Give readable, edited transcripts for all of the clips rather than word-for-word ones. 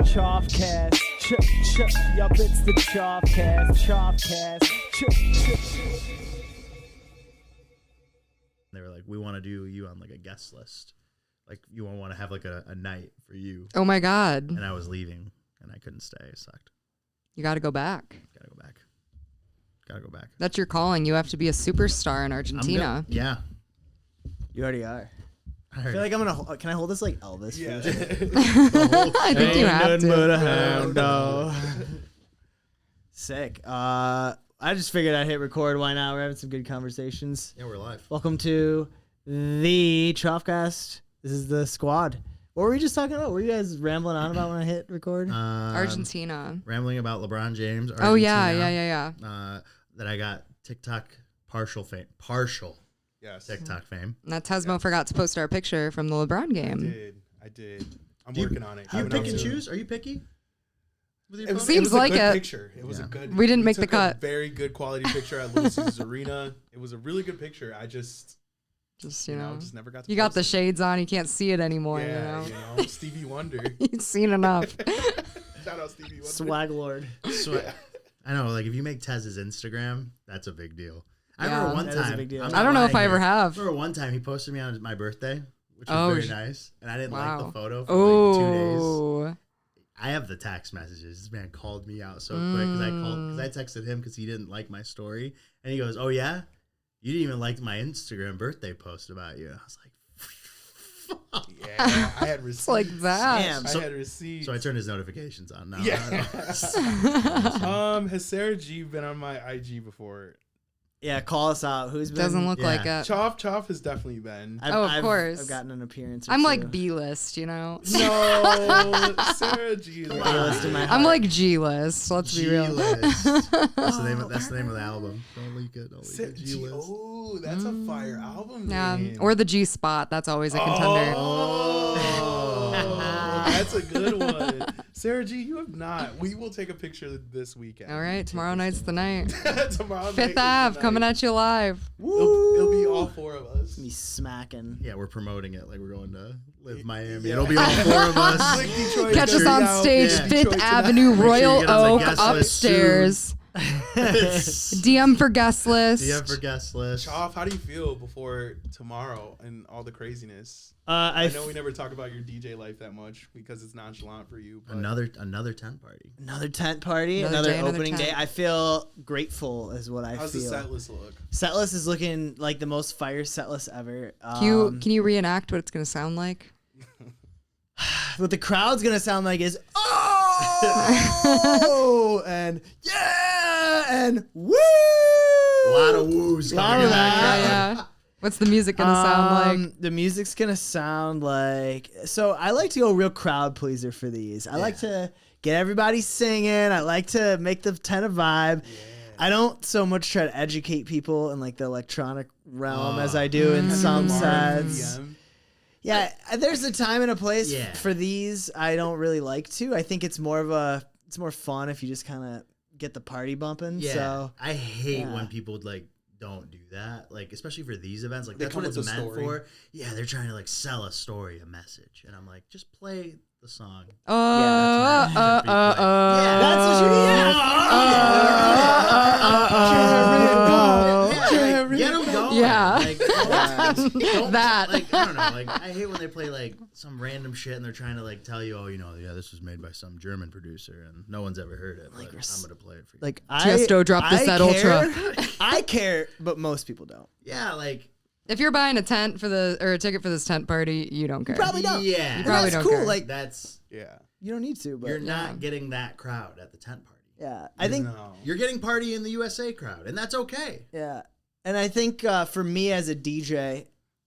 Choffcast. Yup, it's the Choffcast. They were like, we want to do you on like a guest list. Like you want to have like a night for you. Oh my God. And I was leaving and I couldn't stay. It sucked. You got to go back. Gotta go back. That's your calling. You have to be a superstar in Argentina. Yeah. You already are. I feel like I'm gonna. Can I hold this like Elvis? Yeah. I think you have to. Hound dog. Sick. I just figured I'd hit record. Why not? We're having some good conversations. Yeah, we're live. Welcome to the Choffcast. This is the squad. What were we just talking about? What were you guys rambling on about when I hit record? Argentina. Rambling about LeBron James. Argentina, Oh yeah. That I got TikTok partial Yes. TikTok fame. And that Tezzmo forgot to post our picture from the LeBron game. I did. I'm working on it. Do you pick and choose? Are you picky? It seems like a good it. picture. It was a good. We didn't make the took cut. A very good quality picture at Little Caesars Arena. It was a really good picture. I just you know, just never got to you got post the it. shades on. You can't see it anymore. Yeah, you know? Stevie Wonder. You've seen enough. Shout out Stevie Wonder. Swag Lord. I know, like if you make Tez's Instagram, that's a big deal. I remember one that is a time. big deal. I don't know if I ever have. I remember one time he posted me on my birthday, which was very nice, and I didn't like the photo for like 2 days. I have the text messages. This man called me out so quick because I texted him because he didn't like my story, and he goes, "Oh yeah, you didn't even like my Instagram birthday post about you." And I was like, "Fuck." Yeah, I had receipts. It's like that. Damn. I had receipts. So I turned his notifications on now. Yeah. Has Sarah G been on my IG before? Yeah, call us out. Who's been? Doesn't look like it. Choff has definitely been. Of course. I've gotten an appearance. I'm two. like B-list, you know? No, Sarah G is A-list in my I'm heart. like G-list. Let's be real. G-list. That's the name of the album. Don't leak it. G-list. Oh, that's a fire album. Yeah. name. Or the G-spot. That's always a contender. Oh, that's a good one. Sarah G, you have not. We will take a picture this weekend. All right. Tomorrow night's the night. Tomorrow night Fifth is the Ave night. coming at you live. It'll be all four of us. Me smacking. Yeah, we're promoting it like we're going to Live Miami. It'll be all four of us. Like Detroit, Catch us on out. stage, Yeah. 5th Detroit tonight. Avenue, Make sure you Royal get on the Oak, guest list upstairs. DM for guest list. DM for guest list. Choff, how do you feel before tomorrow and all the craziness? I know we never talk about your DJ life that much because it's nonchalant for you. But Another tent party. Another tent party, Another another day, another opening day. tent. I feel grateful, is what I how's feel. the set list look? Set list is looking like the most fire set list ever. Can you reenact what it's going to sound like? What the crowd's gonna sound like is oh and yeah and woo. A lot of woos coming in that. Yeah. What's the music going to sound like? The music's gonna sound like. So I like to go real crowd pleaser for these. I like to get everybody singing. I like to make the tent a vibe. Yeah. I don't so much try to educate people in like the electronic realm as I do in some sets. Yeah, there's a time and a place for these. I don't really like to. I think it's more fun if you just kind of get the party bumping. Yeah, so I hate when people like don't do that. Like especially for these events, like They that's come what it's with a meant story. for. Yeah, they're trying to like sell a story, a message, and I'm like, just play the song. that's what you need. Get them going. Yeah. Like, don't, That. Like, I don't know. Like, I hate when they play like some random shit and they're trying to like tell you, oh, you know, yeah, this was made by some German producer and no one's ever heard it. But I'm gonna play it for you. Like Tiesto dropped the Set Ultra. I care, but most people don't. Yeah, like If you're buying a tent or a ticket for this tent party, you don't care. Probably don't. Yeah, You probably that's don't cool. care. Like that's you don't need to, but you're not getting that crowd at the tent party. Yeah, I think. You're getting party in the USA crowd, and that's okay. Yeah, and I think for me as a DJ,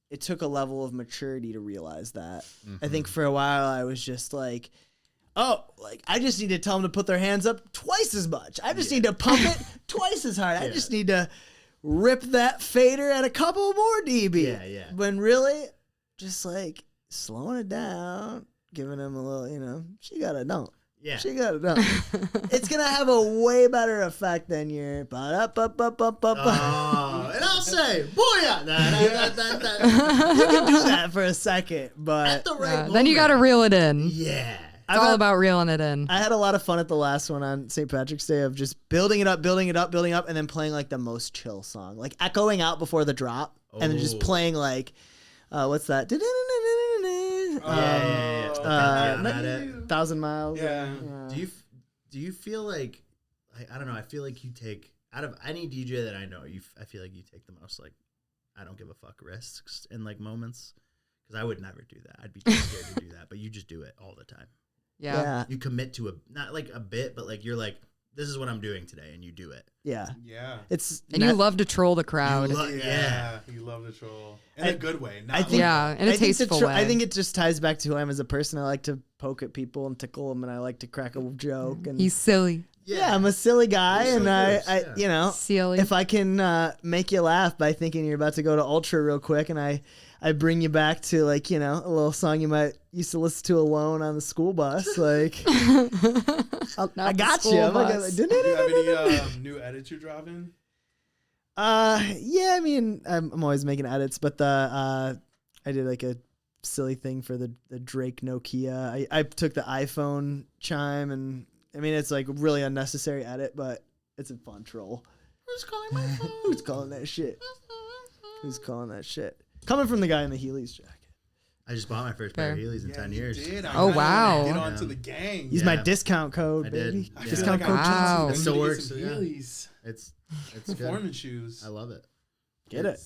it took a level of maturity to realize that. I think for a while I was just like, oh, like I just need to tell them to put their hands up twice as much. I just need to pump it twice as hard. I just need to rip that fader at a couple more dB. Yeah. When really, just like slowing it down, giving them a little, she got it don't. Yeah. She got it done. It's going to have a way better effect than your Oh, and I'll say, booyah! You can do that for a second, but At the right moment. Then you got to reel it in. Yeah. It's all about reeling it in. I had a lot of fun at the last one on St. Patrick's Day of just building it up, and then playing like the most chill song, like echoing out before the drop, and then just playing like, what's that? Yeah. 1,000 Miles. Yeah. Do you feel like I don't know? I feel like you take out of any DJ that I know, I feel like you take the most like I don't give a fuck risks in like moments because I would never do that. I'd be too scared to do that, but you just do it all the time. Yeah. You commit to not like a bit, but like you're like, this is what I'm doing today, and you do it. Yeah. And you love to troll the crowd. You love the troll in a good way. In a tasteful way. I think it just ties back to who I am as a person. I like to poke at people and tickle them, and I like to crack a joke. And he's silly. Yeah, I'm a silly guy, and I you know, silly. If I can make you laugh by thinking you're about to go to Ultra real quick, and I bring you back to like, you know, a little song you might used to listen to alone on the school bus, like I got you. Do you have any new edits you're dropping? Yeah, I mean, I'm always making edits, but I did like a silly thing for the Drake Nokia. I took the iPhone chime, and I mean, it's like really unnecessary edit, but it's a fun troll. Who's calling my phone? Who's calling that shit? Who's calling that shit? Coming from the guy in the Heelys jacket. I just bought my first pair of Heelys in 10 years. Oh, wow. Get on to the gang. Use my discount code, I baby. did. Discount code. Wow. It still works. Heelys. It's Performance good. shoes. I love it. Get it.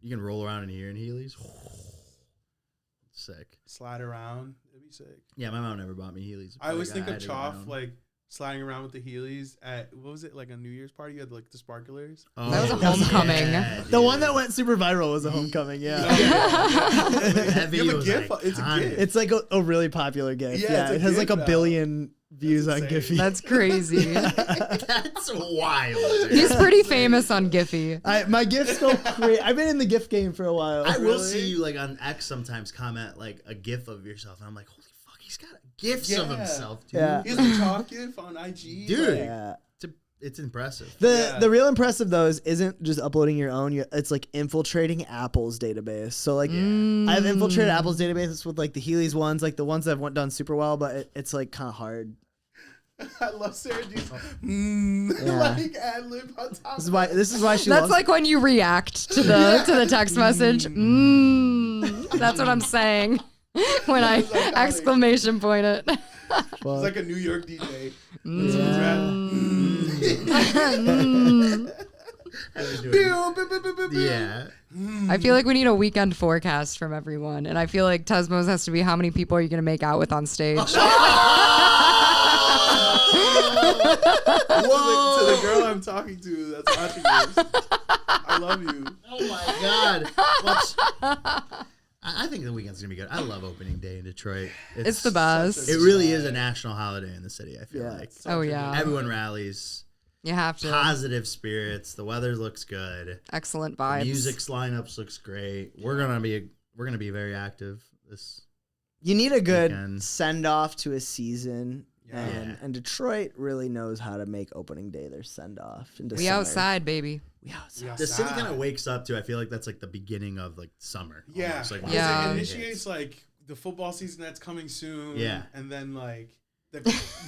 You can roll around in here in Heelys. Sick. Slide around. It'd be sick. Yeah, my mom never bought me Heelys. I always think of CHOFF like sliding around with the Heelys at, what was it, like a New Year's party? You had like the sparklers. Oh, That was a homecoming. Yeah, The one that went super viral was a homecoming. Yeah. That You have video a was GIF. It's a iconic. GIF. It's like a really popular GIF. Yeah, Yeah, it's a it has like GIF a now. billion views on insane. Giphy. That's crazy. That's wild. Dude. He's pretty famous on Giphy. My GIFs go crazy. I've been in the GIF game for a while. I will see you like on X sometimes comment like a GIF of yourself, and I'm like, holy fuck, he's got GIFs of himself, dude. Yeah. He has a CHOFF GIF on IG. Dude. Yeah. It's impressive. The real impressive though isn't just uploading your own. It's like infiltrating Apple's database. So like I've infiltrated Apple's database with like the Heelys ones, like the ones that have done super well, but it's like kind of hard. I love Sarah G's Yeah. like ad lib on top. This is why she That's loves like when you react to the text message. That's what I'm saying when I exclamation point it. It's like a New York DJ. Yeah. I feel like we need a weekend forecast from everyone, and I feel like Tezzmo's has to be how many people are you gonna make out with on stage? Whoa! To the girl I'm talking to that's watching this, I love you. Oh my god. I think the weekend's gonna be good. I love opening day in Detroit. It's the best. It really is a national holiday in the city. I feel like Oh yeah, everyone rallies. you have to. Positive spirits. The weather looks good. Excellent vibes. Music's lineups looks great. We're gonna be very active this. You need a good weekend. send off to a season. Yeah. And Detroit really knows how to make opening day their send off. We outside, baby. We outside. The city kind of wakes up to. I feel like that's like the beginning of like summer. Yeah, almost, like, when Yeah. It it initiates hits. like the football season that's coming soon. Yeah. and then like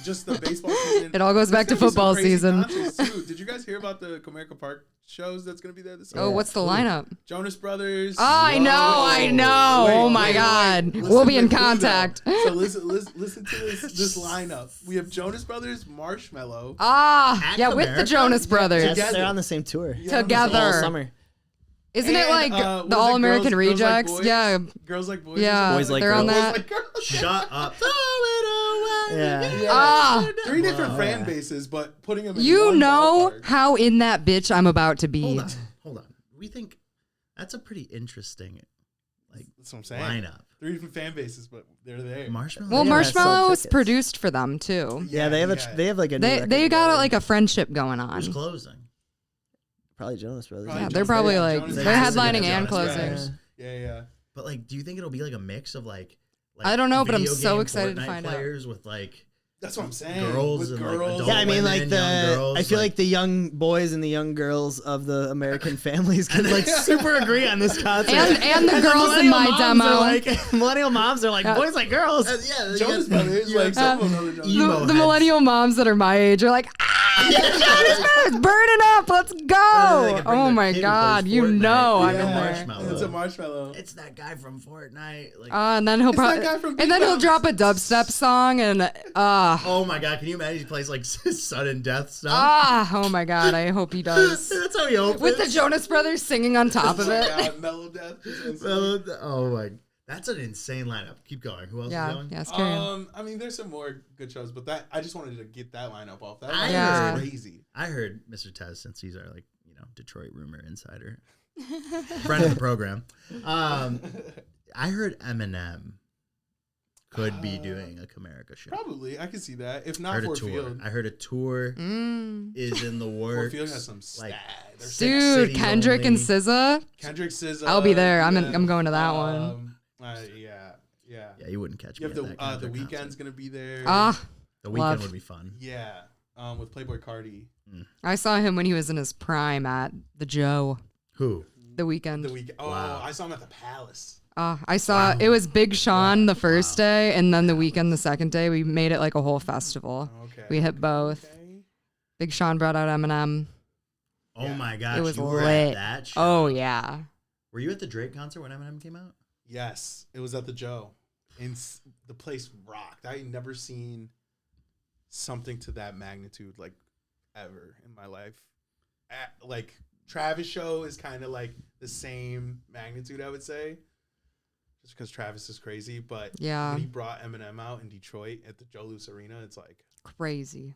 just the baseball season. It all goes back to There's gonna be some football crazy season. concerts, too. Did you guys hear about the Comerica Park shows that's gonna be there this summer? Oh, what's the lineup? Jonas Brothers. Oh, I know. Oh my God. We'll be in contact. So listen to this lineup. We have Jonas Brothers, Marshmello. Ah, yeah, with the Comerica? Jonas Brothers. Yes, Together. they're on the same tour. Together. All summer. Isn't it And, like what the was it, All American Girls Like Rejects? Boys? Yeah. Girls Like Boys. Yeah. Boys Like They're on Girls. that. Like Girls. Shut up. Throw it away. Yeah. Ah, Three different Wow. fan bases, but putting them in you one know ballpark. how in that bitch I'm about to be. Hold on. We think that's a pretty interesting like That's what I'm saying. lineup. Three different fan bases, but they're there. Marshmallow. Well, Yeah, I sold Marshmallow's tickets. produced for them too. Yeah, they have like a new They record got together. like a friendship going on. Who's closing? Probably Jonas Brothers. Probably Yeah, Jonas they're probably Brothers. like Jonas they're Brothers. headlining Jonas and Brothers. closing. Yeah. But like, do you think it'll be like a mix of like I don't know, but I'm video so game excited to Fortnite find out. players with like That's what I'm saying. Girls with and girls. like Yeah, I mean, like girls, I feel like the young boys and the young girls of the American families can like super agree on this concept. And the girls in my demo. Millennial moms are like boys like girls. yeah, Jonas Brothers, like some of them The millennial moms that are my age are like, it's burning up. Let's go. Oh my God. You know I'm in there. It's a marshmallow. It's that guy from Fortnite. Like, And then he'll drop a dubstep song and oh my God, can you imagine he plays like sudden death stuff? oh my God, I hope he does. That's how he opens. With the Jonas Brothers singing on top of it. God, mellow death. Oh my, that's an insane lineup. Keep going. Who else is going? Yes, carry on. I mean, there's some more good shows, but that I just wanted to get that lineup off. That Yeah. was crazy. I heard Mr. Tez, since he's our Detroit rumor insider, friend of the program. I heard Eminem could be doing a Comerica show. Probably, I can see that. If not I heard Fort a tour. Field. I heard a tour is in the works. Fort Field has some stat. Dude, Kendrick and SZA. Kendrick, SZA. I'll be there. I'm going to that one. Yeah. Yeah, you wouldn't catch You me have at that the Kendrick Weeknd's concert. gonna be there. The Weeknd love. would be fun. Yeah. With Playboy Cardi. I saw him when he was in his prime at the Joe. Who? The Weeknd. The Weeknd. Oh, Wow. I saw him at the Palace. I saw it was Big Sean the first day, and then the Weeknd the second day. We made it like a whole festival. Okay. We hit both. Okay. Big Sean brought out Eminem. Oh my gosh, It was you were lit. at that show. Oh yeah. Were you at the Drake concert when Eminem came out? Yes, it was at the Joe, and the place rocked. I had never seen something to that magnitude like ever in my life. Like Travis show is kind of like the same magnitude, I would say, just because Travis is crazy. But Yeah. when he brought Eminem out in Detroit at the Joe Louis Arena, it's like Crazy.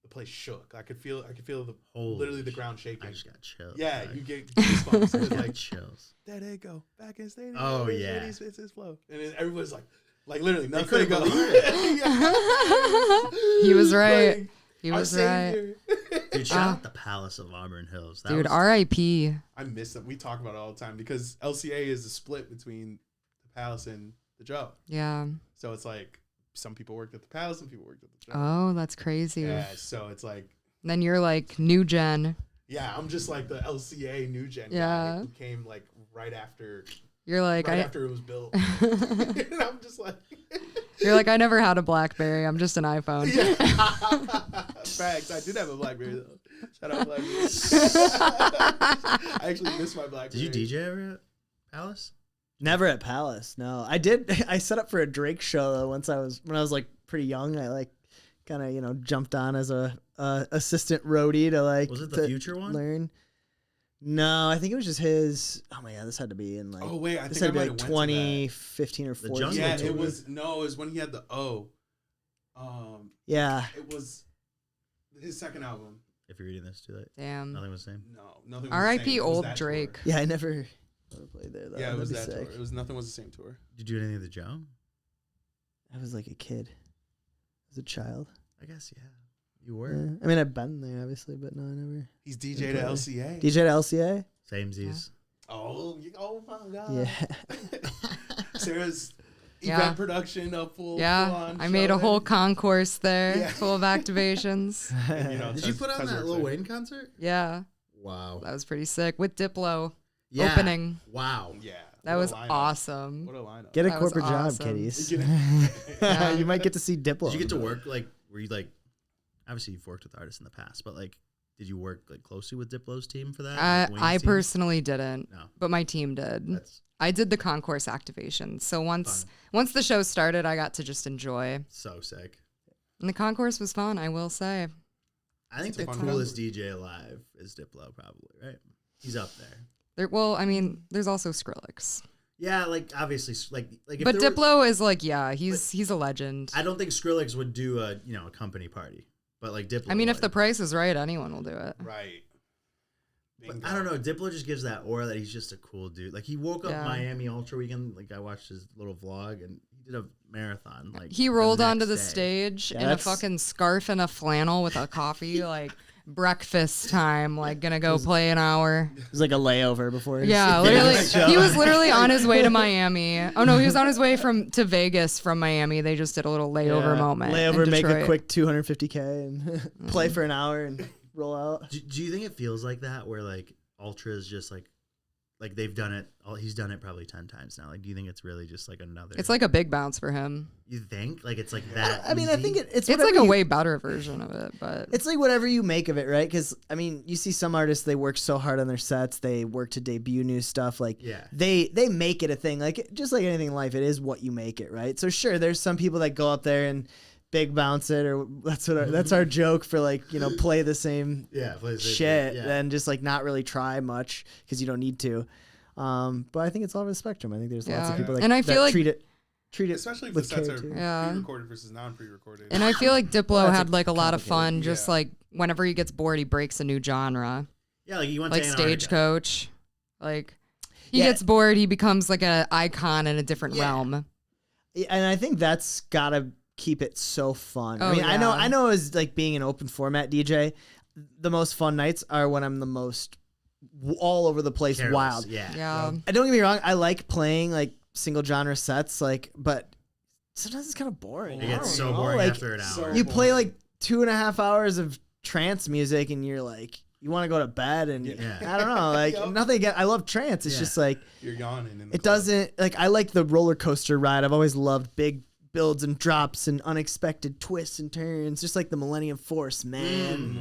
the place shook. I could feel the Holy literally the ground shaking. I just got chills. Yeah, Like, you get goosebumps. It's like like chills. there they go back in stadium. Oh, yeah. it's his flow, and then everybody's like literally nothing couldn't go. believe He was right. Like, He our was right. savior. Dude, shout out the Palace of Auburn Hills. That Dude, was, R.I.P. I miss them. We talk about it all the time because LCA is a split between the Palace and the Joe. Yeah. So it's like some people worked at the Palace, some people worked at the Joe. Oh, that's crazy. Yeah, so it's like, Then you're like new gen. yeah, I'm just like the LCA new gen Yeah. guy who came like right after You're like after it was built. And I'm just like You're like, I never had a BlackBerry. I'm just an iPhone. yeah. Facts. I did have a BlackBerry though. Shout out BlackBerry. I actually miss my BlackBerry. Did you DJ ever at Palace? Never at Palace. No, I did. I set up for a Drake show though. When I was like pretty young. I like kind of jumped on as a assistant roadie to like. Was it the Future one? Learn. No, I think it was just his. Oh my God, this had to be in like. Oh wait, I this think I had to might be have like went to that. 2015 or 14. Jungle Yeah, Tour. it was when he had the O. Yeah. It was his second album. If you're reading this, too late. Damn. Nothing was the same. No, nothing. Was the same. R.I.P. It was old that Drake. tour. Yeah, I never played there though. Yeah, it was That'd that be tour. sick. It was nothing was the same tour. Did you do any of the Joe? I was like a kid. As a child. I guess, yeah. You were. Yeah. I mean, I've been there obviously, but no, I never. He's DJ to LCA. DJ to LCA. Samesies. Oh my God. Yeah. Sarah's Yeah. event production up full. Yeah. full-on I made a show whole there. concourse there Yeah. full of activations. And, you know, Did you Tez- put on Tez that works Lil there. Wayne concert? Yeah. Wow. That was pretty sick. With Diplo Yeah. opening. Wow. Yeah. That what was a lineup. awesome. What a lineup. Get a That was corporate job, awesome. kiddies. Yeah. You might get to see Diplo. Did you get to work, like, were you, like, obviously you've worked with artists in the past, but, like, did you work, like, closely with Diplo's team for that? Like, Wayne's I team? personally didn't, No. but my team did. That's I did the concourse activation. So once the show started, I got to just enjoy. so sick. And the concourse was fun, I will say. I think It's the a fun coolest DJ alive is Diplo, probably, right? He's up there. I mean, there's also Skrillex. Yeah, like, obviously, like if But there Diplo is like, yeah, he's a legend. I don't think Skrillex would do a company party, but like Diplo. I mean, if would. the price is right, anyone will do it. Right. But Bingo. I don't know. Diplo just gives that aura that he's just a cool dude. Like he woke up Yeah. Miami Ultra Weekend. Like I watched his little vlog, and he did a marathon. Like He the rolled onto next the day. stage Yeah, in a that's- fucking scarf and a flannel with a coffee, like breakfast time, like gonna go play an hour. It was like a layover before. Yeah, literally. He was literally on his way to Miami. Oh no, he was on his way to Vegas from Miami. They just did a little layover moment. Layover, in make a Detroit. quick 250K and play for an hour and roll out. Do you think it feels like that, where like ultra is just like they've done it? He's done it probably 10 times now. Like, do you think it's really just like another? It's like a big bounce for him. You think like it's like that? I mean, I think it's like a way better version of it, but it's like whatever you make of it, right? Because I mean, you see some artists, they work so hard on their sets, they work to debut new stuff. Like, they make it a thing. Like, just like anything in life, it is what you make it, right? So sure, there's some people that go up there and big bounce it, or that's our joke for, like, play the same shit and just like not really try much because you don't need to. But I think it's all over the spectrum. I think there's lots of people that, and I feel like treat it especially if the sets are pre-recorded versus non-pre-recorded. And I feel like Diplo had like a lot of fun. Just like whenever he gets bored, he breaks a new genre. Yeah, like you went like to Stagecoach. Like he gets bored, he becomes like an icon in a different realm. And I think that's gotta keep it so fun. Oh, I mean, I know as like being an open format DJ, the most fun nights are when I'm the most all over the place, wild. Yeah. And don't get me wrong, I like playing like single genre sets, like, but sometimes it's kind of boring. It gets so boring like, after an hour. You play like 2.5 hours of trance music, and you're like, you want to go to bed, and I don't know, like nothing again. I love trance. It's just like you're yawning. It doesn't like. I like the roller coaster ride. I've always loved big builds and drops and unexpected twists and turns, just like the Millennium Force, man.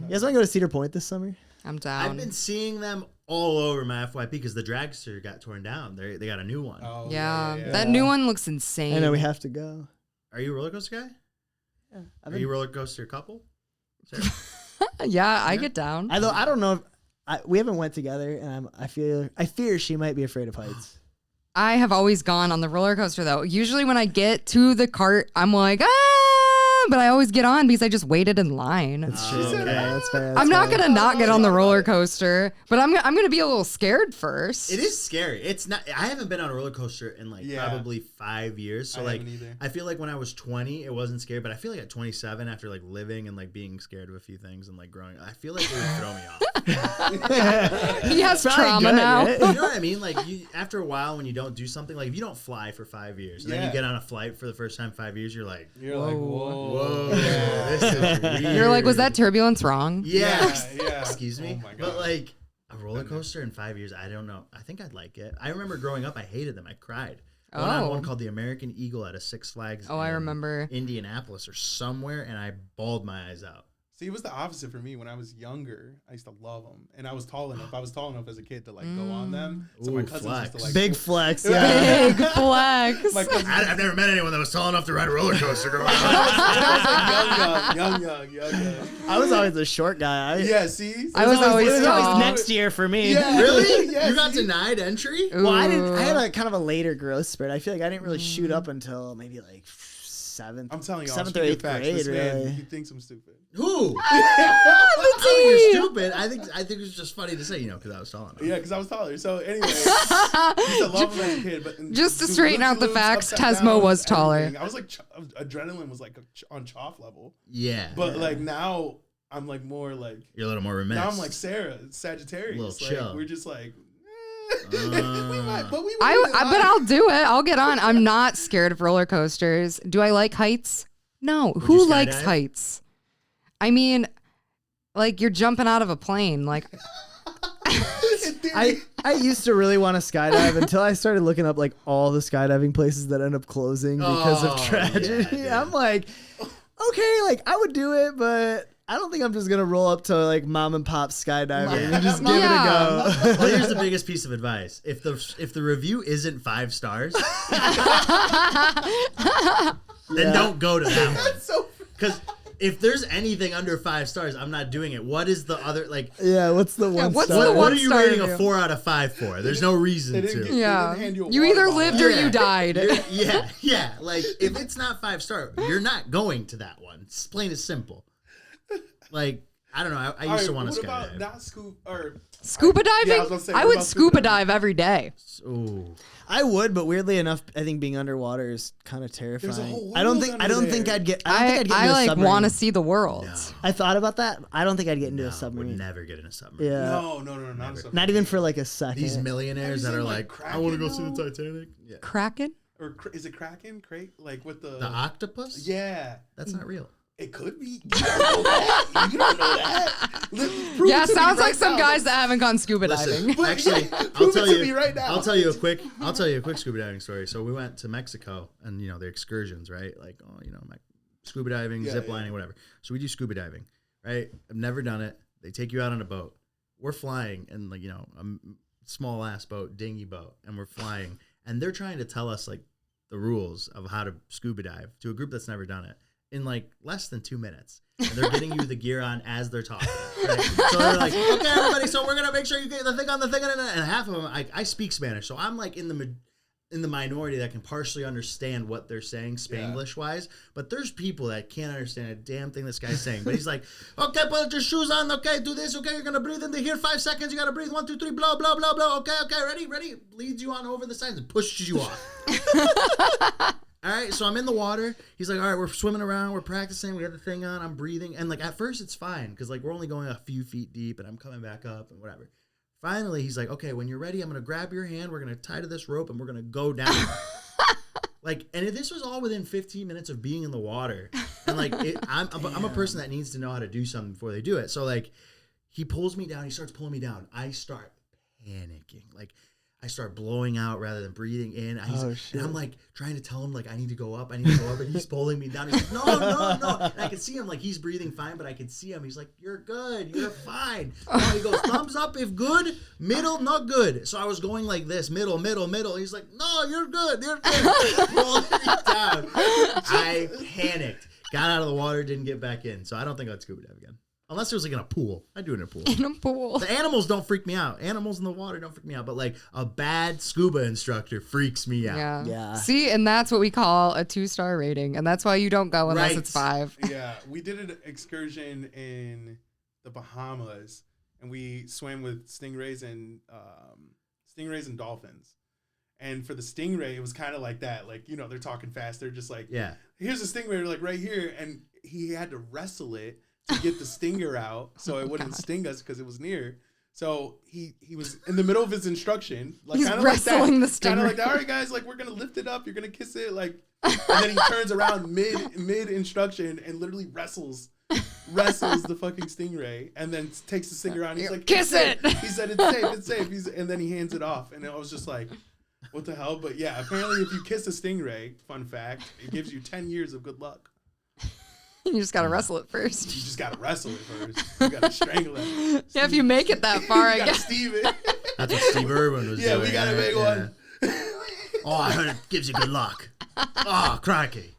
You guys want to go to Cedar Point this summer? I'm down. I've been seeing them all over my FYP because the dragster got torn down. They got a new one. Oh, yeah. That new one looks insane. I know, we have to go. Are you a roller coaster guy? Yeah. Are you a roller coaster couple? Yeah, I get down. I don't know if we haven't went together, and I fear she might be afraid of heights. I have always gone on the roller coaster though. Usually when I get to the cart, I'm like, but I always get on because I just waited in line. That's true. Okay, that's fair. I'm not gonna not get on the roller coaster, but I'm gonna be a little scared first. It is scary. It's not. I haven't been on a roller coaster in like probably 5 years. So like, I feel like when I was 20, it wasn't scary. But I feel like at 27, after like living and like being scared of a few things and like growing, I feel like it would throw me off. He has trauma now. Right? You know what I mean? Like after a while, when you don't do something, like if you don't fly for 5 years, and then you get on a flight for the first time in 5 years, you're like, whoa. This is weird. You're like, was that turbulence wrong? Yeah. Excuse me. Oh my God. But like a roller coaster in 5 years, I don't know. I think I'd like it. I remember growing up, I hated them. I cried. I went on one called the American Eagle at a Six Flags. I remember. Indianapolis or somewhere, and I bawled my eyes out. See, it was the opposite for me. When I was younger, I used to love them, and I was tall enough. I was tall enough as a kid to like go on them. So my cousins used to like big flex. Yeah. Big flex. I've never met anyone that was tall enough to ride a roller coaster growing up. I was young. I was always a short guy. See, I was always tall. Next year for me. Yeah. Really? You got denied entry? Ooh. Well, I had a kind of a later growth spurt. I feel like I didn't really shoot up until maybe like seventh. I'm telling you, seventh or eighth grade. This man, really. he thinks I'm stupid. Who? I think you're stupid. I think it's just funny to say, because I was tall enough. Yeah, because I was taller. So anyway, used to love him as a kid. But just to straighten out the facts, Tezzmo was taller. I was like, adrenaline was like on CHOFF level. Yeah. But like now, I'm like more like you're a little more remiss. Now I'm like Sarah, Sagittarius. A little chill. We're just like. But I'll do it. I'll get on. I'm not scared of roller coasters. Do I like heights? No. Who likes heights? I mean, like you're jumping out of a plane. Like I used to really want to skydive until I started looking up like all the skydiving places that end up closing because of tragedy. Yeah, I'm like, okay, like I would do it, but I don't think I'm just gonna roll up to like mom and pop skydiving and just give it a go. Well, here's the biggest piece of advice: if the review isn't 5 stars, then don't go to that one. Because if there's anything under 5 stars, I'm not doing it. What is the other like? Yeah, what's the one? What's star? the What one are you star rating a review? 4 out of 5 for? There's no reason to. Yeah, you either lived or you died. Yeah. Like if it's not 5 star, you're not going to that one. It's plain as simple. Like I don't know. I used to want to skydive. What about skydive. not scuba Scuba diving? Yeah, I was gonna say, I what would about scuba dive every day. Ooh. I would, but weirdly enough, I think being underwater is kind of terrifying. There's a whole I don't world think under I'd there. get. I like want to see the world. No. I thought about that. I don't think I'd get into a Would submarine. never get in a submarine. Yeah. No, not a Not even for like a second. These millionaires Have that you are seen, like, like, I want to go Kraken, see though? the Titanic. Yeah. Kraken? Or is it Kraken? Like with the octopus? Yeah. That's not real. It could be. You don't know that. You don't know that. Prove Yeah, it to me sounds right like some now. guys that haven't gone scuba Listen, diving. actually, I'll Prove tell it to you. me right now. I'll tell you a quick scuba diving story. So we went to Mexico, and the excursions, right? Like, scuba diving, zip lining, whatever. So we do scuba diving, right? I've never done it. They take you out on a boat. We're flying in a small ass boat, dinghy boat, and we're flying, and they're trying to tell us like the rules of how to scuba dive to a group that's never done it in like less than 2 minutes. And they're getting you the gear on as they're talking. Right? So they're like, okay, everybody, so we're going to make sure you get the thing on the thing. And half of them, I speak Spanish. So I'm like in the minority that can partially understand what they're saying Spanglish-wise. But there's people that can't understand a damn thing this guy's saying. But he's like, okay, put your shoes on. Okay, do this. Okay, you're going to breathe into here 5 seconds. You got to breathe 1, 2, 3, blah, blah, blah, blah. Okay, ready? Leads you on over the sides and pushes you off. All right, so I'm in the water. He's like, all right, we're swimming around. We're practicing. We got the thing on. I'm breathing. And, like, at first it's fine because, like, we're only going a few feet deep and I'm coming back up and whatever. Finally, he's like, okay, when you're ready, I'm going to grab your hand. We're going to tie to this rope and we're going to go down. And this was all within 15 minutes of being in the water. And, like, I'm a person that needs to know how to do something before they do it. So, like, he pulls me down. He starts pulling me down. I start panicking. Like, I start blowing out rather than breathing in. And I'm like trying to tell him like I need to go up. And he's pulling me down. He's like, no. And I can see him like he's breathing fine, but I can see him. He's like, you're good. You're fine. And he goes, thumbs up if good, middle, not good. So I was going like this, middle. He's like, no, you're good. Pulling me down. I panicked. Got out of the water, didn't get back in. So I don't think I'd scuba dive again. Unless it was like in a pool. I'd do it in a pool. In a pool. The animals don't freak me out. Animals in the water don't freak me out. But like a bad scuba instructor freaks me out. Yeah. See, and that's what we call a 2-star rating. And that's why you don't go unless Right. it's 5. Yeah, we did an excursion in the Bahamas, and we swam with stingrays and dolphins. And for the stingray, it was kind of like that. Like, they're talking fast. They're just like, here's a stingray, like right here. And he had to wrestle it to get the stinger out so it wouldn't sting us because it was near. So he was in the middle of his instruction, like He's kind of wrestling like that, the stinger. kind of like that. All right, guys, like we're gonna lift it up. You're gonna kiss it, like, and then he turns around mid instruction and literally wrestles the fucking stingray, and then takes the stinger out. He's like, kiss it. He said it's safe. And then he hands it off, and I was just like, what the hell? But yeah, apparently if you kiss a stingray, fun fact, it gives you 10 years of good luck. You just got to wrestle it first. You just gotta wrestle it first. You gotta strangle it. Yeah, if you make it that far, I guess. Steve it. That's what Steve Irwin was doing. We gotta make one. Oh, I heard it gives you good luck. Oh, crikey.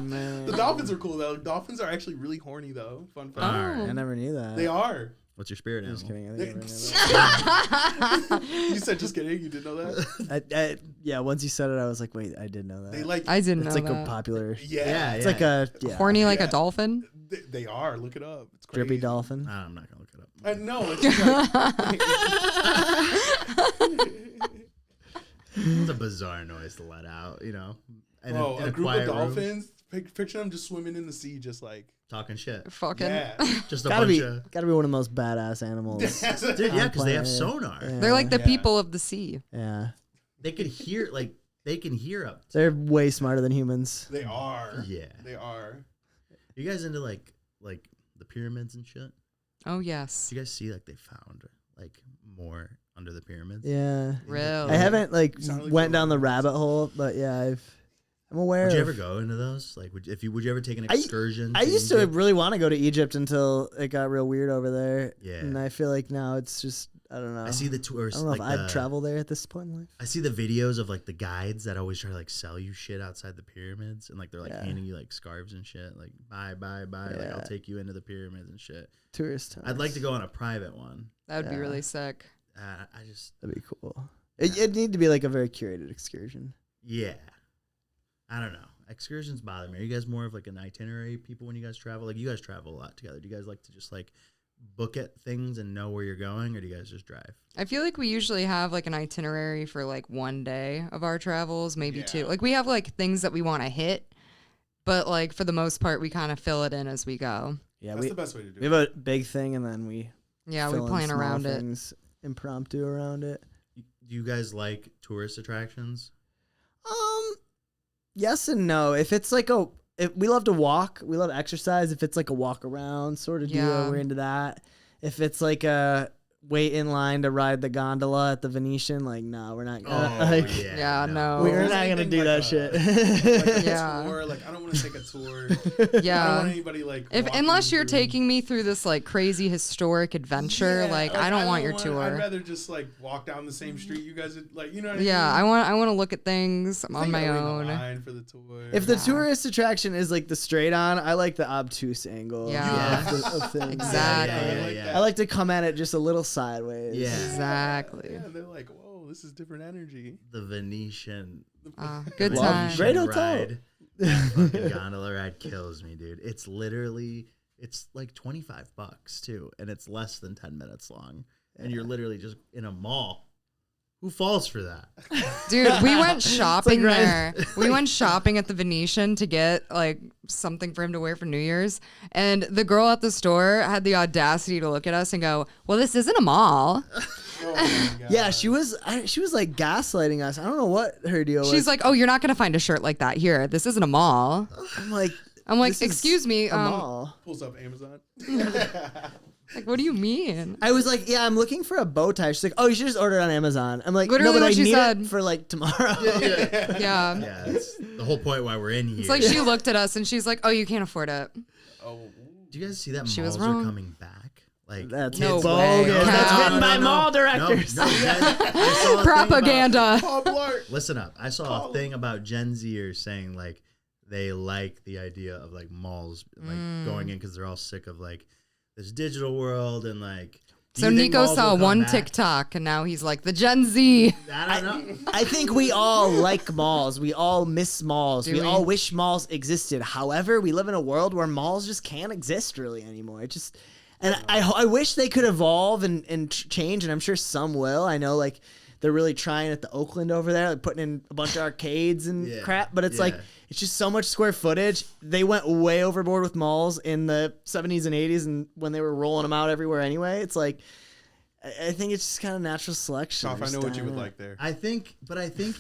Man. The dolphins are cool though. Dolphins are actually really horny though. Fun fact. Alright. I never knew that. They are. What's your spirit animal? Just kidding. I think I never knew that. You said just kidding. You didn't know that? Yeah, once you said it, I was like, wait, I did know that. They like. I didn't it's know like that. a popular. Yeah. It's like a Horny like Yeah. a dolphin? They are. Look it up. It's crazy. drippy dolphin. I'm not gonna look it up. No, it's just like, It's a bizarre noise to let out, And bro, in a group of quiet room, dolphins. Picture them just swimming in the sea, just like. talking shit. Fucking. Yeah. Just a Gotta bunch be of one of the most badass animals. dude. Yeah, because they have planet. sonar. Yeah. They're like the Yeah. people of the sea. Yeah, They could hear they can hear up. they're way smarter than humans. They are. Yeah. They are. You guys into like the pyramids and shit? Oh, yes. Do you guys see like they found like more under the pyramids? Yeah, Really? I haven't You sound like went you're down the right. rabbit hole, but yeah, I'm aware. Would you of- ever go into those? Like, would you ever take an I- excursion? I used to Egypt? really want to go to Egypt until it got real weird over there. Yeah. and I feel like now it's just I don't know. I see the tours. I don't know like if I'd travel there at this point in life. I see the videos of like the guides that always try to like sell you shit outside the pyramids, and like they're like Yeah. handing you like scarves and shit. Like bye. Like Yeah. I'll take you into the pyramids and shit. Tourist towns. I'd like to go on a private one. That would be Yeah. really sick. I just That'd be cool. It'd need to be like a very curated excursion. yeah. I don't know. excursions bother me. Are you guys more of like an itinerary people when you guys travel? Like you guys travel a lot together. Do you guys like to just like book at things and know where you're going, or do you guys just drive? I feel like we usually have like an itinerary for like one day of our travels, maybe two. Like we have like things that we want to hit, but like for the most part, we kind of fill it in as we go. Yeah, that's the best way to do it. We have a big thing, and then we we plan around it, impromptu around it. Do you guys like tourist attractions? Yes and no. If it's like we love to walk, we love exercise. If it's like a walk around sort of deal, we're into that. If it's like a wait in line to ride the gondola at the Venetian, like no, we're not gonna. No, we're not gonna do that shit. Like a tour, like I don't want to take a tour. I don't want anybody like. Unless you're taking me through this like crazy historic adventure, like I don't want your tour. I'd rather just like walk down the same street you guys like. You know what I mean? Yeah, I want to look at things on my own. Line for the tour. If the tourist attraction is like the straight on, I like the obtuse angle. Of things. Exactly. I like to come at it just a little sideways. Yeah, exactly. Yeah, they're like, whoa, this is different energy. The Venetian. Good time. Great hotel. Fucking gondola ride kills me, dude. It's literally, it's like $25 too, and it's less than 10 minutes long, and you're literally just in a mall. Who falls for that? Dude, we went shopping there. We went shopping at the Venetian to get like something for him to wear for New Year's. And the girl at the store had the audacity to look at us and go, "Well, this isn't a mall." Oh yeah, she was like gaslighting us. I don't know what her deal was. She's like, "Oh, you're not gonna find a shirt like that here. This isn't a mall." I'm like, "Excuse me." Mall. Pulls up Amazon. Like, what do you mean? I was like, yeah, I'm looking for a bow tie. She's like, oh, you should just order it on Amazon. I'm like, literally no, but what I she need said. it for like tomorrow. Yeah. Yeah, that's the whole point why we're in here. It's like she looked at us and she's like, "Oh, you can't afford it." Oh. Do you guys see that She malls was are wrong. coming back? Like That's No bogus. way. That's No, written by mall directors. No, you guys, I saw a thing Propaganda. listen up. I saw a thing about Gen Zers saying like they like the idea of like malls like going in because they're all sick of like this digital world and like. So Nico saw one TikTok and now he's like the Gen Z. I don't know. I think we all like malls. We all miss malls. Do We we? all wish malls existed. However, we live in a world where malls just can't exist really anymore. I wish they could evolve and change, and I'm sure some will. I know like they're really trying at the Oakland over there, like putting in a bunch of arcades and crap, but it's like it's just so much square footage. They went way overboard with malls in the 70s and 80s, and when they were rolling them out everywhere anyway, it's like I think it's just kind of natural selection. Choff, I know what you would like there. I think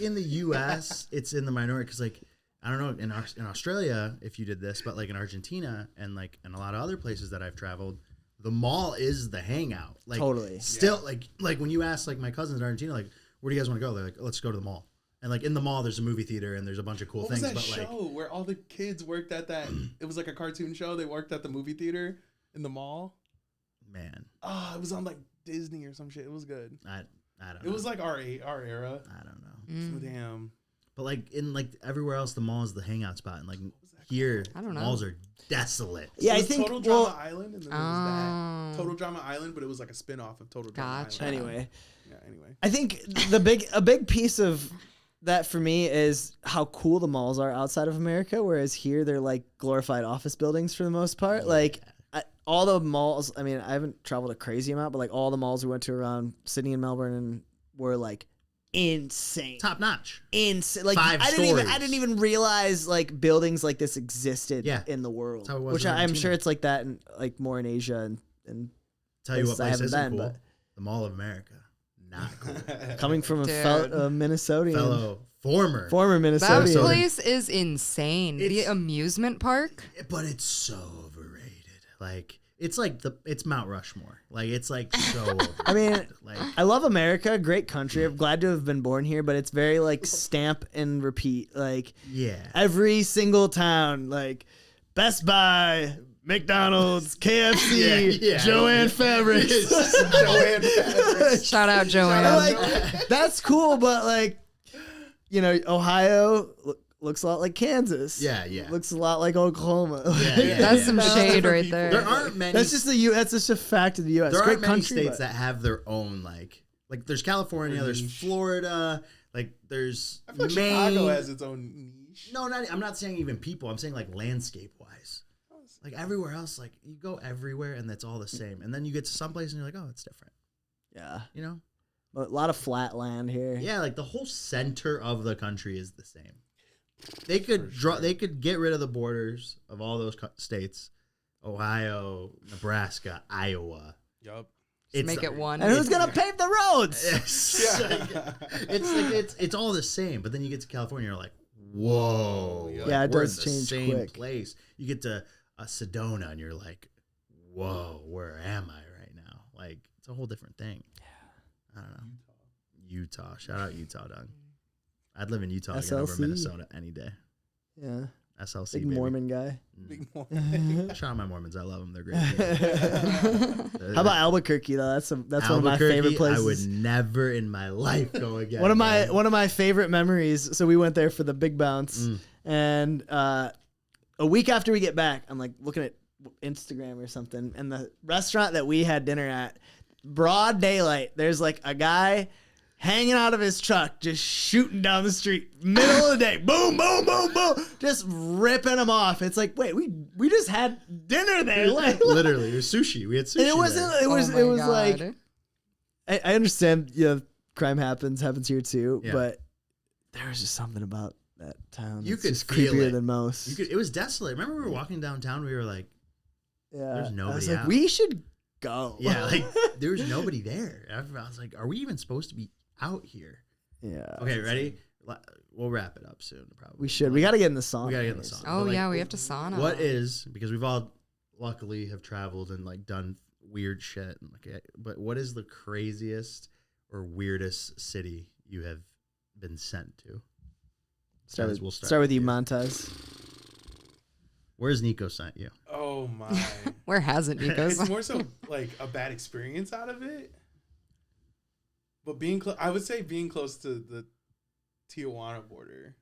in the U.S. it's in the minority because like I don't know in Australia if you did this, but like in Argentina and like in a lot of other places that I've traveled, the mall is the hangout. Like Totally. Still like when you ask like my cousins in Argentina, like where do you guys want to go? They're like, let's go to the mall. And like in the mall, there's a movie theater and there's a bunch of cool things. What was but that show like where all the kids worked at that? It was like a cartoon show. They worked at the movie theater in the mall. Man, it was on like Disney or some shit. It was good. I don't know. It was like our era. I don't know. So damn. But like in like everywhere else, the mall is the hangout spot, and like here, I don't know. malls are desolate. Yeah, It I was think Total Drama Island, and then there was Oh. that Total Drama Island, but it was like a spin-off of Total Drama Gotcha. Island. Anyway, Anyway. I think a big piece of that for me is how cool the malls are outside of America, whereas here they're like glorified office buildings for the most part. Like all the malls, I mean, I haven't traveled a crazy amount, but like all the malls we went to around Sydney and Melbourne and were like insane, Top notch. insane. Like 5 I stories. didn't even realize like buildings like this existed in the world. That's how it was Which in I'm Argentina. sure it's like that in like more in Asia and Tell you what places I place haven't isn't been, cool. but- The Mall of America. Not cool. coming from a Dude. Minnesotan, Fellow former former That Minnesotan. place is insane. The It's- amusement park. But it's so overrated. Like it's like it's Mount Rushmore. Like it's like so overrated. I mean, like I love America, great country. I'm glad to have been born here, but it's very like stamp and repeat. Like yeah. every single town, like Best Buy, McDonald's, KFC, Joanne Fabrics. Joanne Fabrics. Shout out Joanne. I'm like, that's cool, but like, you know, Ohio looks a lot like Kansas. Yeah, yeah. Looks a lot like Oklahoma. Yeah. That's some That's shade different right people. there. There aren't many. That's just that's just a fact of the U.S. there Great aren't many country, states but- that have their own like there's California, there's Florida, like there's I feel like Maine. Chicago has its own niche. niche. No, I'm not saying even people. I'm saying like landscape wise. Like everywhere else, like you go everywhere and that's all the same. And then you get to some place and you're like, oh, it's different. Yeah. You know? A lot of flat land here. Yeah, like the whole center of the country is the same. They could they could get rid of the borders of all those states. Ohio, Nebraska, Iowa. Yup. Make it one. And who's gonna pave the roads? It's all the same. But then you get to California, you're like, whoa. Yeah, it we're does in the change same quick. place. You get to Sedona, and you're like, whoa, where am I right now? Like, it's a whole different thing. Yeah. I don't know. Utah. Shout out Utah, Doug. I'd live in Utah again over SLC. Minnesota any day. Yeah. SLC, Big baby. Mormon guy. Big Mormon. Shout out my Mormons. I love them. They're great. How about Albuquerque though? That's one of my favorite places. I would never in my life go again. One of my favorite memories. So we went there for the big bounce, and a week after we get back, I'm like looking at Instagram or something, and the restaurant that we had dinner at, broad daylight, there's like a guy hanging out of his truck, just shooting down the street, middle of the day, boom, boom, boom, boom, just ripping them off. It's like, wait, we just had dinner there, like literally, it was sushi. We had sushi. and it wasn't. there. It was. Oh It my was God. like. I understand. Crime happens here too. Yeah. But there was just something about that town. You that's could just feel creepier it. than most. It was desolate. Remember we were walking downtown. We were like, Yeah. There's I nobody was like, out. we should go. yeah, like there was nobody there. I was like, are we even supposed to be out here? Yeah. Okay, ready? We'll wrap it up soon. Probably We should. We got to get in the sauna. We gotta get in the sauna. Oh But, like, yeah, we have to sauna. What is, because we've all luckily have traveled and like done weird shit. And like, but what is the craziest or weirdest city you have been sent to? We'll Start with you, Montez. Where's Nico sent you? Oh my. Where hasn't Nico? It's more so like a bad experience out of it. But I would say being close to the Tijuana border.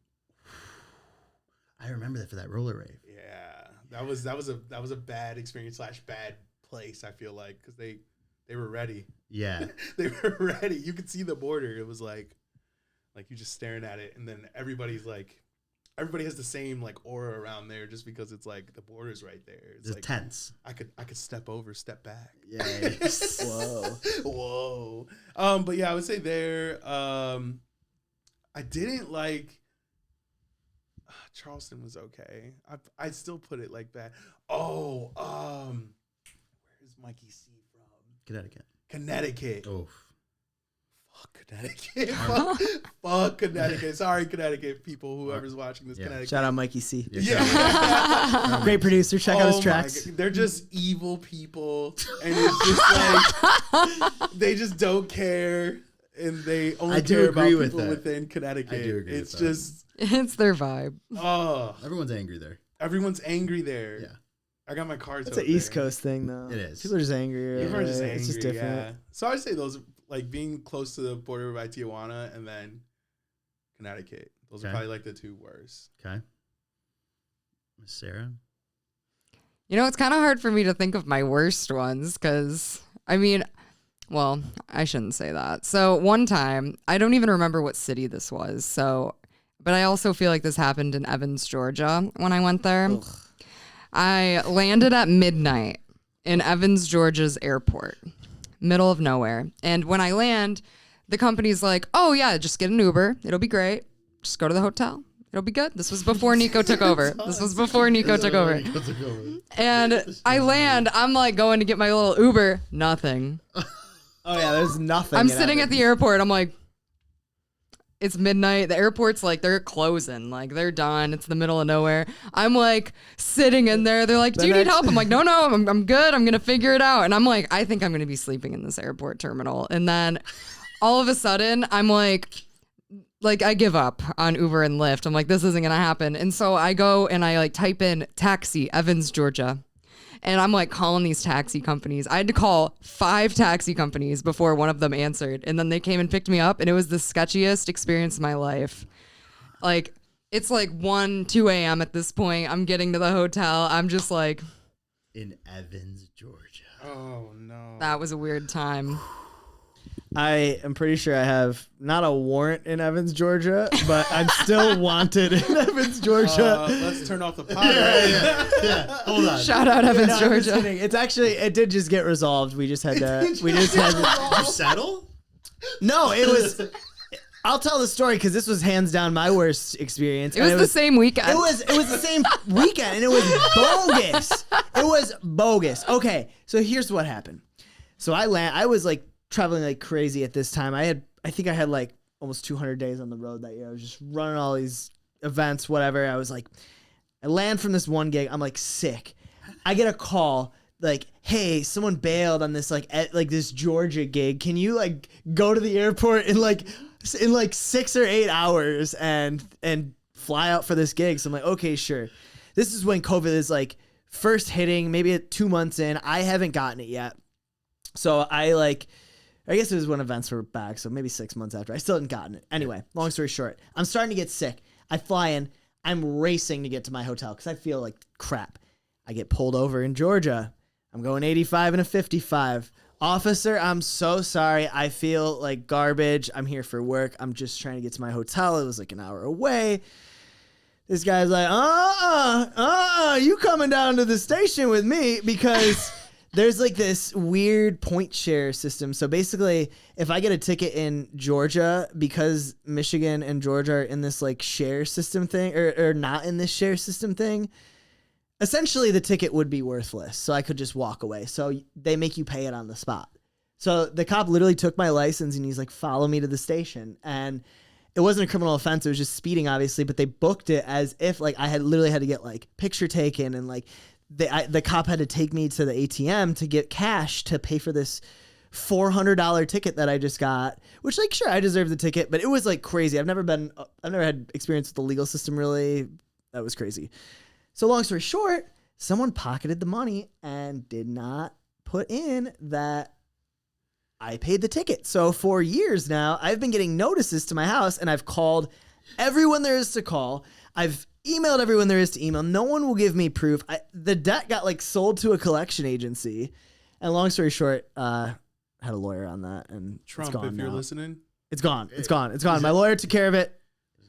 I remember that for that roller rave. Yeah, that was a bad experience / bad place. I feel like because they were ready. Yeah. They were ready. You could see the border. It was like you just staring at it, and then everybody has the same like aura around there just because it's like the border's right there. It's like tense. I could step back. Yeah. Whoa. But yeah, I would say there. I didn't like. Charleston was okay. I'd still put it like bad. Oh, where's Mikey C from? Connecticut. Oh. Fuck Connecticut. Fuck Connecticut. Sorry, Connecticut people, whoever's watching this. Connecticut. Shout out Mikey C. Yeah. Great producer. Check out his tracks. They're just evil people, and it's just like they just don't care, and they only care about people within Connecticut. I do agree it's with that. just It's their vibe. oh, Everyone's angry there. everyone's angry there. Yeah. I got my car. It's an East Coast thing, though. It is. People are just angry. People are just angry. It's just different. Yeah. So I'd say those, like being close to the border by Tijuana and then Connecticut. Those are Okay. probably like the two worst. Okay. Miss Sarah? You know, it's kind of hard for me to think of my worst ones because, I mean, well, I shouldn't say that. So one time, I don't even remember what city this was. So, but I also feel like this happened in Evans, Georgia when I went there. Ugh. I landed at midnight in Evans, Georgia's airport, middle of nowhere. And when I land, the company's like, oh, yeah, just get an Uber. It'll be great. Just go to the hotel. It'll be good. This was before Nico took over. And I land. I'm like going to get my little Uber. Nothing. Oh, yeah, there's nothing. I'm in sitting at Evans. the airport. I'm like, it's midnight. The airport's like, they're closing. Like, they're done. It's the middle of nowhere. I'm like sitting in there. They're like, do you need help? I'm like, no, I'm good. I'm going to figure it out. And I'm like, I think I'm going to be sleeping in this airport terminal. And then all of a sudden, I'm like I give up on Uber and Lyft. I'm like, this isn't going to happen. And so I go and I like type in taxi, Evans, Georgia. And I'm like calling these taxi companies. I had to call 5 taxi companies before one of them answered. And then they came and picked me up. And it was the sketchiest experience of my life. Like, it's like 1, 2 a.m. at this point. I'm getting to the hotel. I'm just like. In Evans, Georgia. Oh, no. That was a weird time. I am pretty sure I have not a warrant in Evans, Georgia, but I'm still wanted in Evans, Georgia. Let's turn off the pod. Yeah. Hold on. Shout out Evans, No, I'm just Georgia. kidding. It's actually, it did just get resolved. We just had to, Did you settle? no, it was, I'll tell the story because this was hands down my worst experience. It was the same weekend. It was the same weekend, and it was bogus. It was bogus. Okay, so here's what happened. So I was like traveling like crazy at this time. I think I had like almost 200 days on the road that year. I was just running all these events, whatever. I was like, I land from this one gig. I'm like sick. I get a call like, hey, someone bailed on this like this Georgia gig. Can you like go to the airport in like 6 or 8 hours and fly out for this gig? So I'm like, okay, sure. This is when COVID is like first hitting, maybe 2 months in. I haven't gotten it yet. So I guess it was when events were back, so maybe 6 months after. I still hadn't gotten it. Anyway, long story short, I'm starting to get sick. I fly in. I'm racing to get to my hotel because I feel like crap. I get pulled over in Georgia. I'm going 85 and a 55. Officer, I'm so sorry. I feel like garbage. I'm here for work. I'm just trying to get to my hotel. It was like an hour away. This guy's like, you coming down to the station with me because... There's like this weird point share system. So basically, if I get a ticket in Georgia, because Michigan and Georgia are in this like share system thing or not in this share system thing, essentially the ticket would be worthless. So I could just walk away. So they make you pay it on the spot. So the cop literally took my license and he's like, follow me to the station. And it wasn't a criminal offense. It was just speeding, obviously. But they booked it as if like I had literally had to get like picture taken and like the cop had to take me to the ATM to get cash to pay for this $400 ticket that I just got, which like, sure, I deserve the ticket, but it was like crazy. I've never had experience with the legal system really. That was crazy. So long story short, someone pocketed the money and did not put in that I paid the ticket. So for years now, I've been getting notices to my house and I've called everyone there is to call. I've emailed everyone there is to email. No one will give me proof. The debt got like sold to a collection agency. And long story short, had a lawyer on that and Trump, it's gone if you're now. listening. It's gone. It's gone. It's gone. My lawyer took care of it.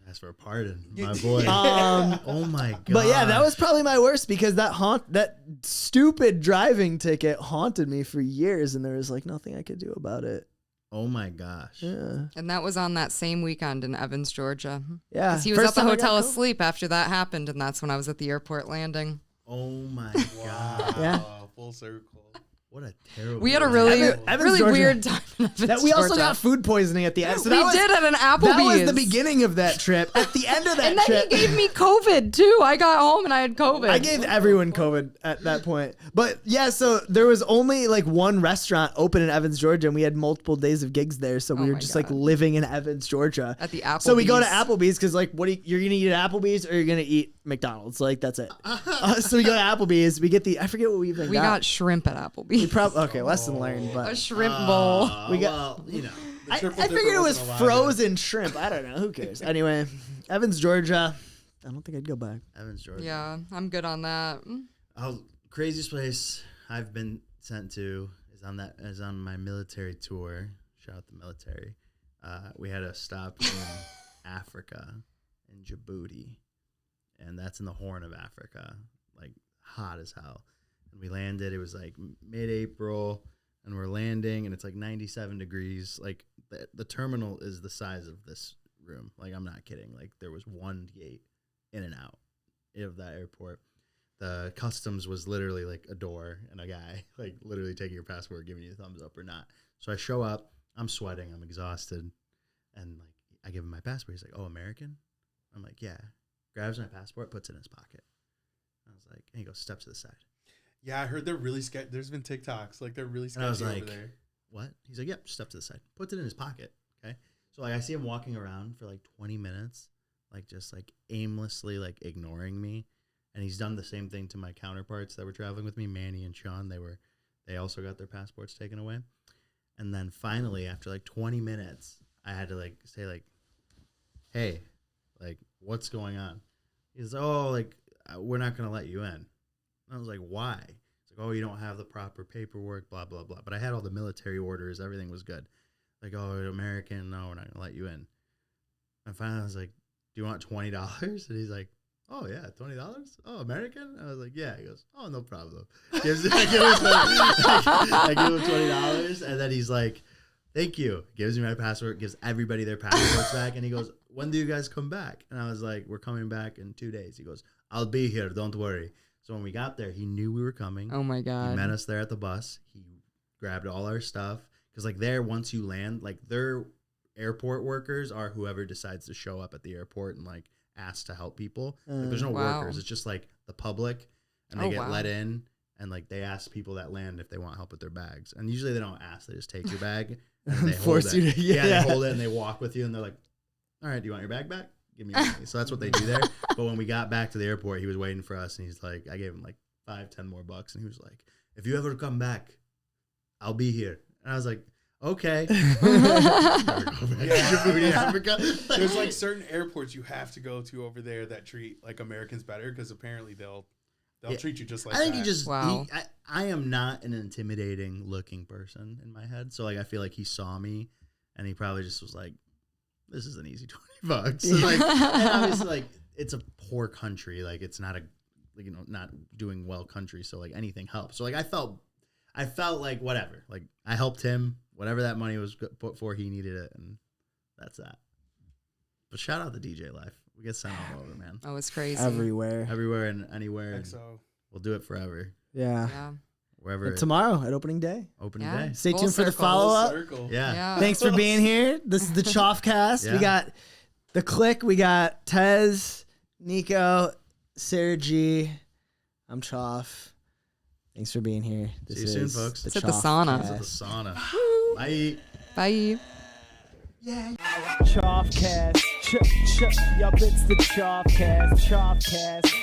Ask for a pardon, my boy. Oh my god. But yeah, that was probably my worst because that stupid driving ticket haunted me for years and there was like nothing I could do about it. Oh my gosh. Yeah. And that was on that same weekend in Evans, Georgia. Yeah. Because he was First at the time I got hotel COVID. asleep after that happened, and that's when I was at the airport landing. Oh my Wow. god. Yeah. Full circle. What a terrible. We had a really, Evans, really Georgia. weird time in Evans, That we also Georgia. got food poisoning at the end. So We that was, did at an Applebee's. that was the beginning of that trip. At the end of that And then trip, he gave me COVID, too. I got home and I had COVID. I gave everyone COVID at that point. But yeah, so there was only like one restaurant open in Evans, Georgia, and we had multiple days of gigs there. So we were my just God. like living in Evans, Georgia. At the Applebee's. So we go to Applebee's because like, you're gonna eat at Applebee's or you're gonna eat McDonald's? Like that's it. So we go to Applebee's. We get I forget what we even We got shrimp at Applebee's. okay, lesson learned. But A shrimp bowl. we got. Well, you know. I triple figured dipper it was wasn't allowed frozen shrimp. I don't know. Who cares? Anyway, Evans, Georgia. I don't think I'd go back. Evans, Georgia. Yeah, I'm good on that. Oh, craziest place I've been sent to is on my military tour. Shout out the military. We had a stop in Africa, in Djibouti, and that's in the Horn of Africa, like hot as hell. And we landed. It was like mid-April, and we're landing, and it's like 97 degrees. Like the terminal is the size of this room. Like I'm not kidding. Like there was one gate in and out of that airport. The customs was literally like a door and a guy like literally taking your passport, giving you a thumbs up or not. So I show up, I'm sweating, I'm exhausted, and like I give him my passport. He's like, "Oh, American?" I'm like, "Yeah." Grabs my passport, puts it in his pocket. I was like, and he goes, "Step to the side." Yeah, I heard they're really sketchy. There's been TikToks like they're really And I was sketchy like, over there. "What?" He's like, "Yep, step to the side." Puts it in his pocket. Okay. So like I see him walking around for like 20 minutes, like just like aimlessly like ignoring me. And he's done the same thing to my counterparts that were traveling with me, Manny and Sean. They also got their passports taken away. And then finally, after like 20 minutes, I had to like say like, "Hey, like what's going on?" He's like, "Oh, like we're not gonna let you in." And I was like, "Why?" He's like, "Oh, you don't have the proper paperwork, blah blah blah." But I had all the military orders, everything was good. like, oh, American, no, we're not gonna let you in. And finally, I was like, do you want $20? And he's like, oh yeah, $20. Oh, American. And I was like, yeah. He goes, oh, no problem. I give him $20, and then he's like, thank you. Gives me my passport. Gives everybody their passports back, and he goes, when do you guys come back? And I was like, we're coming back in 2 days. He goes, I'll be here. Don't worry. So when we got there, he knew we were coming. Oh my God. He met us there at the bus. He grabbed all our stuff. Because like there, once you land, like their airport workers are whoever decides to show up at the airport and like ask to help people. Like, there's no workers. It's just like the public, and they get let in, and like they ask people that land if they want help with their bags. And usually they don't ask. They just take your bag and they force hold it. you to, They hold it and they walk with you, and they're like, all right, do you want your bag back? Give me your money. So that's what they do there. But when we got back to the airport, he was waiting for us, and he's like, I gave him like $5-10 more bucks, and he was like, if you ever come back, I'll be here. And I was like, okay. There's like certain airports you have to go to over there that treat like Americans better, because apparently they'll treat you just like that. I think he just, I am not an intimidating looking person in my head. So like, I feel like he saw me and he probably just was like, this is an easy $20. So like, and obviously like it's a poor country. Like it's not a, like, you know, not doing well country. So like anything helps. So like, I felt like whatever, like I helped him, whatever that money was put for, he needed it. And that's that. But shout out the DJ life. We get sent all over, man. Oh, it's crazy. Everywhere and anywhere. And we'll do it forever. Yeah. Wherever. Tomorrow at opening day. Day. Stay tuned for the follow up. Yeah. Thanks for being here. This is the CHOFF cast. We got the Clique. We got Tez, Nico, Sarah G. I'm CHOFF. Thanks for being here. See you soon, folks. It's at the sauna. It's at the sauna. Bye. Bye. Yeah. CHOFF cast. Yup, it's the CHOFF cast. CHOFF cast.